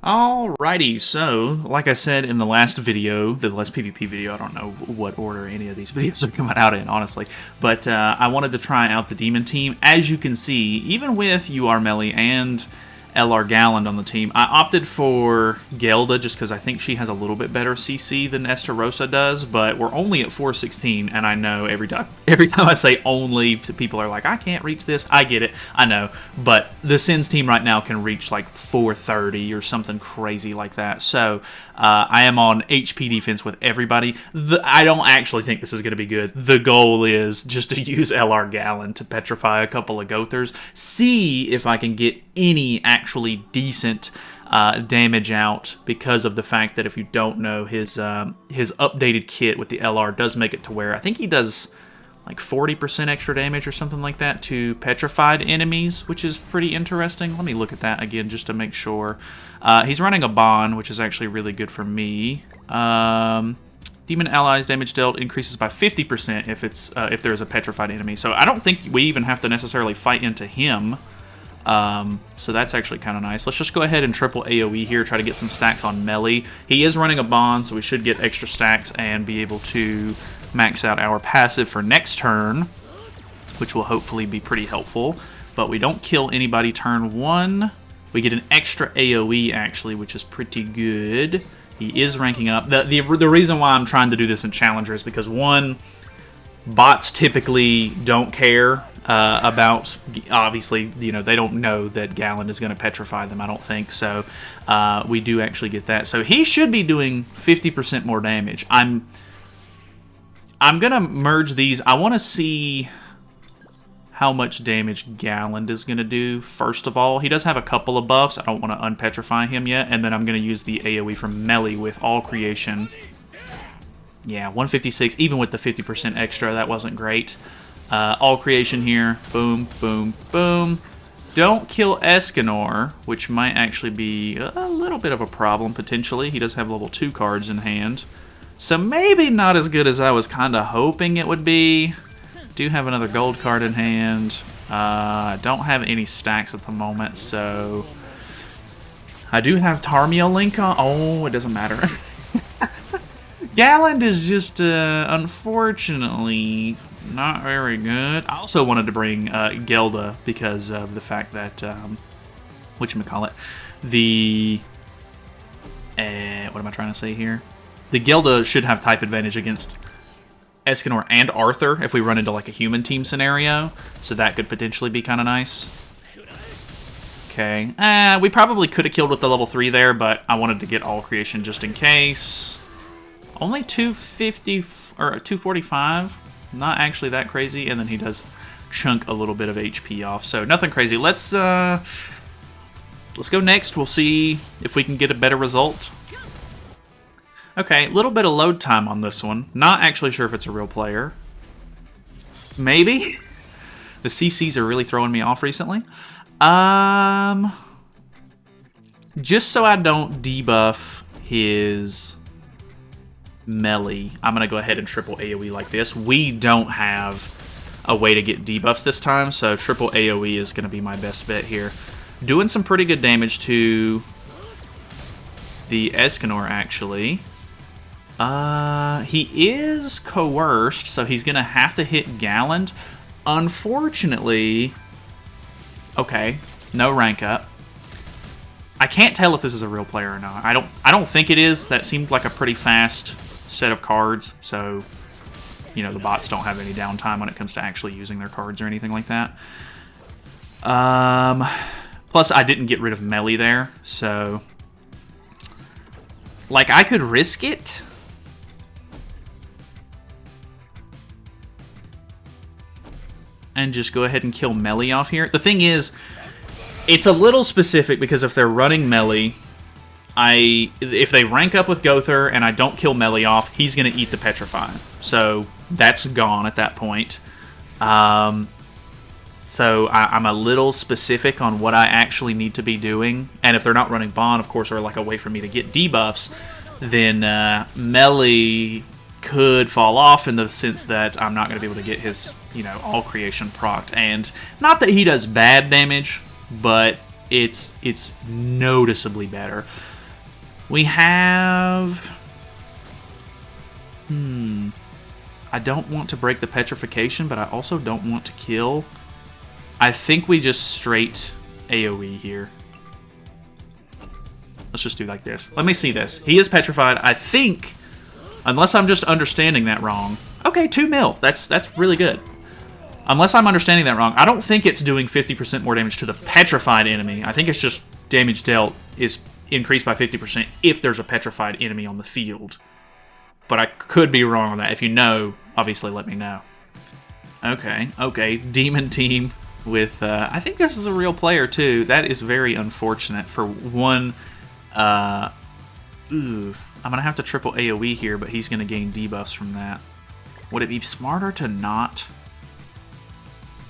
Alrighty, so, like I said in the last video, the last PvP video, I don't know what order any of these videos are coming out in, honestly, but I wanted to try out the Demon team. As you can see, even with UR Melee and LR Galland on the team, I opted for Gelda just because I think she has a little bit better CC than Estarossa does, but we're only at 416, and I know every time I say only, people are like, I can't reach this. I get it, I know, but the Sins team right now can reach like 430 or something crazy like that, so I am on HP defense with everybody. I don't actually think this is going to be good. The goal is just to use LR Galland to petrify a couple of Gowthers, see if I can get any actually decent damage out, because of the fact that, if you don't know, his updated kit with the LR does make it to where I think he does like 40% extra damage or something like that to petrified enemies, which is pretty interesting. Let me look at that again just to make sure. He's running a bond, which is actually really good for me. Demon allies damage dealt increases by 50% if there is a petrified enemy. So I don't think we even have to necessarily fight into him. So that's actually kind of nice. Let's just go ahead and triple AoE here, try to get some stacks on melee. He is running a bond, so we should get extra stacks and be able to max out our passive for next turn, which will hopefully be pretty helpful. But we don't kill anybody turn 1. We get an extra AoE, actually, which is pretty good. He is ranking up. The reason why I'm trying to do this in Challenger is because, one, bots typically don't care about, obviously, you know, they don't know that Galland is going to petrify them, I don't think, so we do actually get that. So he should be doing 50% more damage. I'm going to merge these. I want to see how much damage Galland is going to do, first of all. He does have a couple of buffs. I don't want to unpetrify him yet, and then I'm going to use the AoE from melee with all creation. Yeah, 156, even with the 50% extra, that wasn't great. All creation here. Boom, boom, boom. Don't kill Escanor, which might actually be a little bit of a problem, potentially. He does have level 2 cards in hand. So maybe not as good as I was kind of hoping it would be. Do have another gold card in hand. I don't have any stacks at the moment, so I do have Tarmio Link on. Oh, it doesn't matter. Galland is just, unfortunately, not very good. I also wanted to bring Gelda because of the fact that, whatchamacallit, what am I trying to say here? The Gelda should have type advantage against Escanor and Arthur if we run into like a human team scenario, so that could potentially be kind of nice. Okay, we probably could have killed with the level 3 there, but I wanted to get all creation just in case. Only 250 or 245, not actually that crazy, and then he does chunk a little bit of HP off, so nothing crazy. Let's go next. We'll see if we can get a better result. Okay, a little bit of load time on this one. Not actually sure if it's a real player. Maybe? The CCs are really throwing me off recently. Just so I don't debuff his melee, I'm going to go ahead and triple AoE like this. We don't have a way to get debuffs this time, so triple AoE is going to be my best bet here. Doing some pretty good damage to the Escanor, actually. He is coerced, so he's going to have to hit Galland. Unfortunately, okay, no rank up. I can't tell if this is a real player or not. I don't think it is. That seemed like a pretty fast set of cards, so, you know, the bots don't have any downtime when it comes to actually using their cards or anything like that. Plus, I didn't get rid of melee there, so, like, I could risk it. And just go ahead and kill melee off here. The thing is, it's a little specific because if they're running melee, if they rank up with Gowther and I don't kill melee off, he's going to eat the Petrify. So that's gone at that point. So I'm a little specific on what I actually need to be doing. And if they're not running Bond, of course, or like a way for me to get debuffs, then melee could fall off in the sense that I'm not going to be able to get his, you know, all creation procced. And not that he does bad damage, but it's noticeably better. We have... I don't want to break the petrification, but I also don't want to kill. I think we just straight AoE here. Let's just do like this. Let me see this. He is petrified. I think, unless I'm just understanding that wrong. Okay, 2 mil. That's really good. Unless I'm understanding that wrong. I don't think it's doing 50% more damage to the petrified enemy. I think it's just damage dealt is increased by 50% if there's a petrified enemy on the field. But I could be wrong on that. If you know, obviously let me know. Okay. Demon team with... I think this is a real player, too. That is very unfortunate for one... I'm going to have to triple AoE here, but he's going to gain debuffs from that. Would it be smarter to not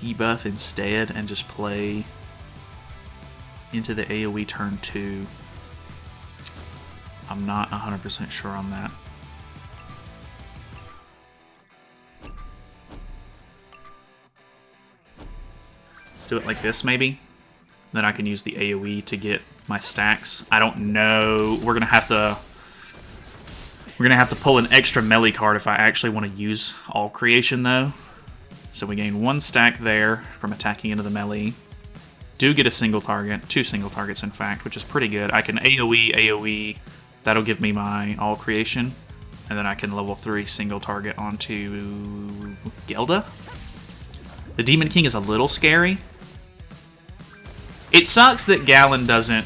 debuff instead and just play into the AoE turn 2? I'm not 100% sure on that. Let's do it like this, maybe. Then I can use the AoE to get my stacks. I don't know. We're gonna have to pull an extra melee card if I actually want to use all creation, though. So we gain 1 stack there from attacking into the melee. Do get a single target, 2 single targets in fact, which is pretty good. I can AoE. That'll give me my all creation, and then I can level 3 single target onto Gowther. The Demon King is a little scary. It sucks that Galland doesn't...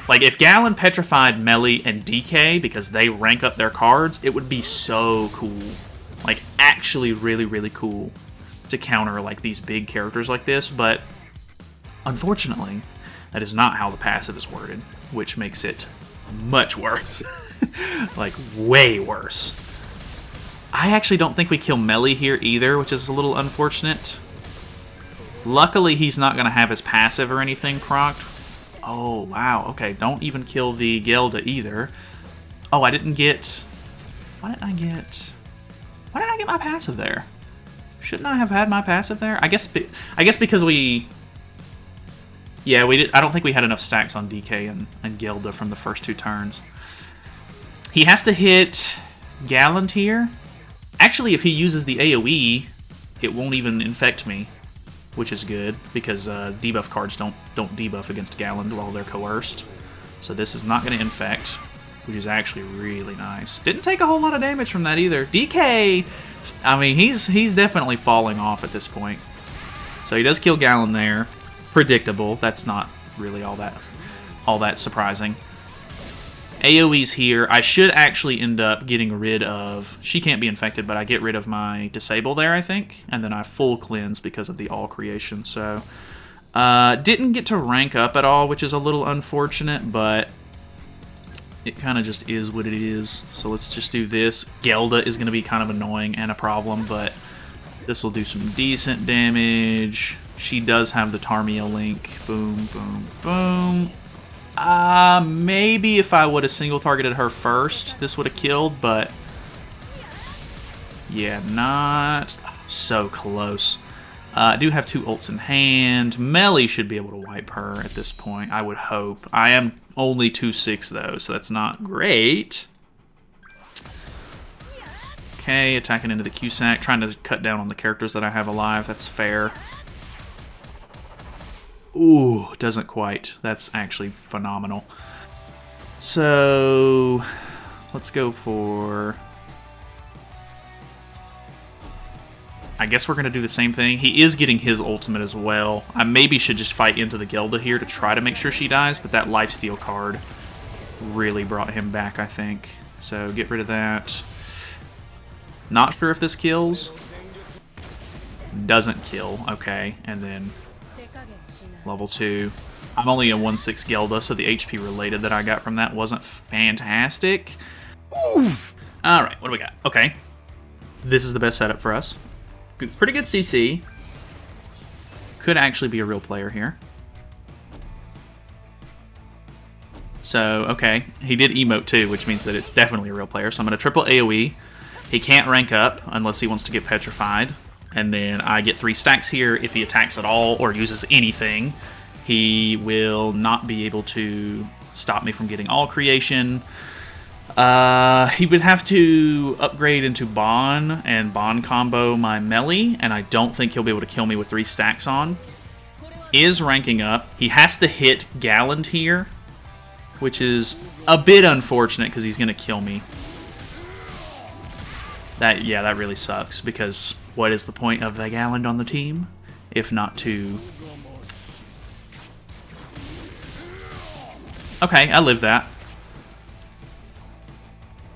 Like, if Galland petrified melee and DK because they rank up their cards, it would be so cool. Like, actually really, really cool to counter, like, these big characters like this. But, unfortunately, that is not how the passive is worded, which makes it much worse. Like, way worse. I actually don't think we kill melee here either, which is a little unfortunate. Luckily, he's not going to have his passive or anything procced. Oh, wow. Okay, don't even kill the Gowther either. Oh, I didn't get... Why didn't I get my passive there? Shouldn't I have had my passive there? I guess because we... Yeah, we did. I don't think we had enough stacks on DK and Gowther from the first 2 turns. He has to hit Galland here. Actually, if he uses the AoE, it won't even infect me, which is good, because debuff cards don't debuff against Galland while they're coerced. So this is not going to infect, which is actually really nice. Didn't take a whole lot of damage from that either. DK, I mean, he's definitely falling off at this point. So he does kill Galland there. Predictable. That's not really all that surprising. AoE's here. I should actually end up getting rid of... She can't be infected, but I get rid of my disable there, I think. And then I full cleanse because of the all creation. So, didn't get to rank up at all, which is a little unfortunate, but it kind of just is what it is. So let's just do this. Gowther is going to be kind of annoying and a problem, but this will do some decent damage. She does have the Tarmiel link. Boom, boom, boom. Maybe if I would have single targeted her first, this would have killed, but yeah, not so close. I do have 2 ults in hand. Melee should be able to wipe her at this point, I would hope. I am only 2-6 though, so that's not great. Okay, attacking into the Q-Sack, trying to cut down on the characters that I have alive. That's fair. Ooh, doesn't quite. That's actually phenomenal. So, let's go for... I guess we're going to do the same thing. He is getting his ultimate as well. I maybe should just fight into the Gowther here to try to make sure she dies, but that lifesteal card really brought him back, I think. So, get rid of that. Not sure if this kills. Doesn't kill. Okay, and then... Level 2. I'm only a 1/6 Gowther, so the HP related that I got from that wasn't fantastic. Alright, what do we got? Okay. This is the best setup for us. Pretty good CC. Could actually be a real player here. So, okay. He did emote too, which means that it's definitely a real player. So I'm going to triple AoE. He can't rank up unless he wants to get petrified. And then I get 3 stacks here. If he attacks at all or uses anything, he will not be able to stop me from getting all creation. He would have to upgrade into Bon and Bon combo my melee, and I don't think he'll be able to kill me with 3 stacks on. Is ranking up. He has to hit Galland here, which is a bit unfortunate because he's going to kill me. That really sucks, because what is the point of the Galland on the team if not to... Okay, I live that.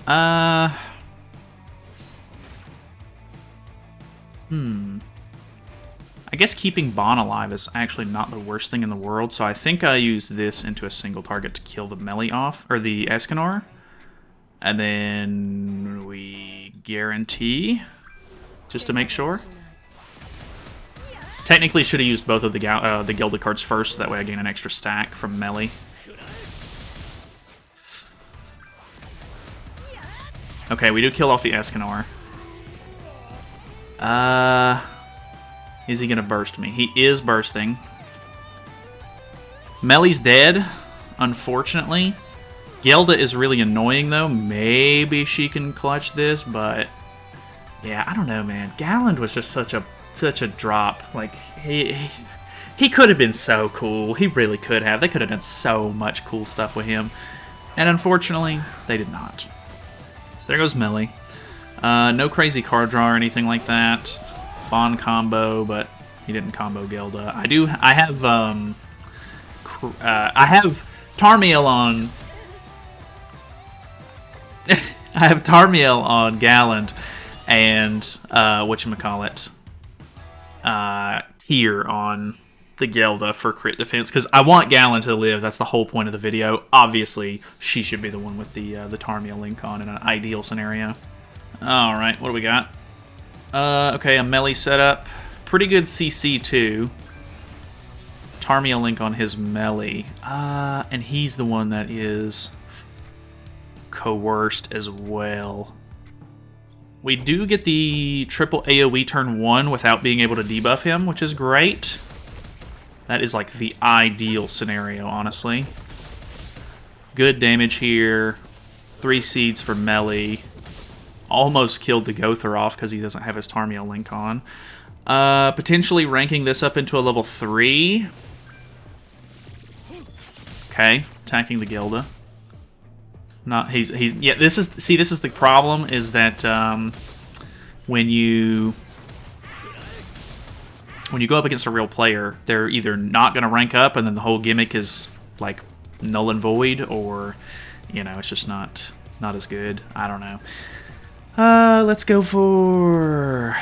I guess keeping Bon alive is actually not the worst thing in the world, so I think I use this into a single target to kill the melee off, or the Escanor. And then we guarantee, just to make sure. Technically should have used both of the gilded cards first, so that way I gain an extra stack from melee. Okay, we do kill off the Escanor. Is he gonna burst me? He is bursting. Melee's dead, unfortunately. Gilda is really annoying, though. Maybe she can clutch this, but... yeah, I don't know, man. Galland was just such a drop. Like, he could have been so cool. He really could have. They could have done so much cool stuff with him. And unfortunately, they did not. So there goes Melee. No crazy card draw or anything like that. Bon combo, but he didn't combo Gilda. I have Tarmiel on... I have Tarmiel on Galland and, whatchamacallit, here on the Gilda for crit defense, because I want Galland to live. That's the whole point of the video. Obviously, she should be the one with the Tarmiel link on in an ideal scenario. Alright, what do we got? Okay, a melee setup. Pretty good CC, too. Tarmiel link on his melee. And he's the one that is coerced as well. We do get the triple AoE turn 1 without being able to debuff him, which is great. That is like the ideal scenario, honestly. Good damage here. 3 seeds for melee. Almost killed the Gowther off because he doesn't have his Tarmiel link on. Potentially ranking this up into a level 3. Okay, attacking the Gilda. Not yeah. This is the problem, is that when you go up against a real player, they're either not going to rank up, and then the whole gimmick is like null and void, or it's just not as good. I don't know. Let's go for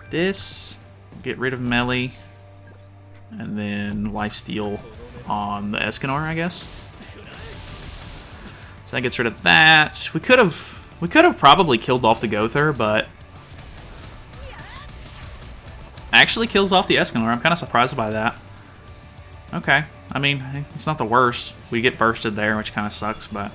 this. Get rid of melee, and then lifesteal on the Escanor, I guess. So that gets rid of that. We could have probably killed off the Gowther, but actually kills off the Escanor. I'm kind of surprised by that. Okay, I mean, it's not the worst. We get bursted there, which kind of sucks, but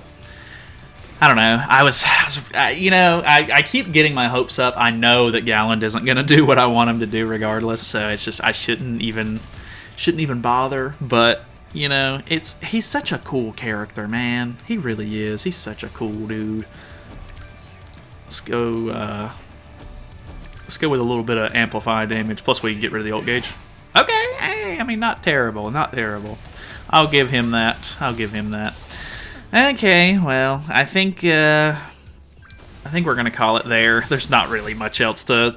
I don't know. I keep getting my hopes up. I know that Galland isn't going to do what I want him to do regardless, so it's just I shouldn't even bother, but he's such a cool character, man. He really is. He's such a cool dude. Let's go with a little bit of amplified damage, plus we can get rid of the ult gauge. Okay, hey, I mean, not terrible, not terrible. I'll give him that. Okay, well, I think we're gonna call it there. There's not really much else to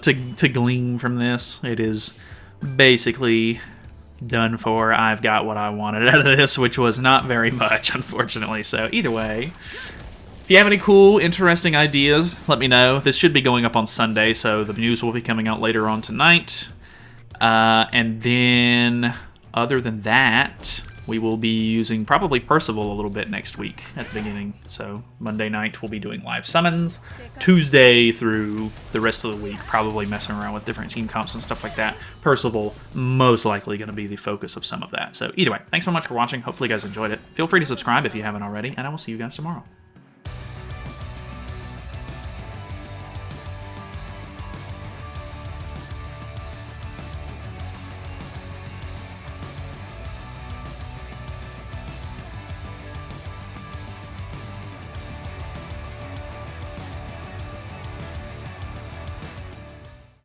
glean from this. It is basically done for. I've got what I wanted out of this, which was not very much, unfortunately. So either way, if you have any cool, interesting ideas, let me know. This should be going up on Sunday, so the news will be coming out later on tonight. And then, other than that, we will be using probably Percival a little bit next week at the beginning. So Monday night we'll be doing live summons. Tuesday through the rest of the week, probably messing around with different team comps and stuff like that. Percival most likely going to be the focus of some of that. So either way, thanks so much for watching. Hopefully you guys enjoyed it. Feel free to subscribe if you haven't already, and I will see you guys tomorrow.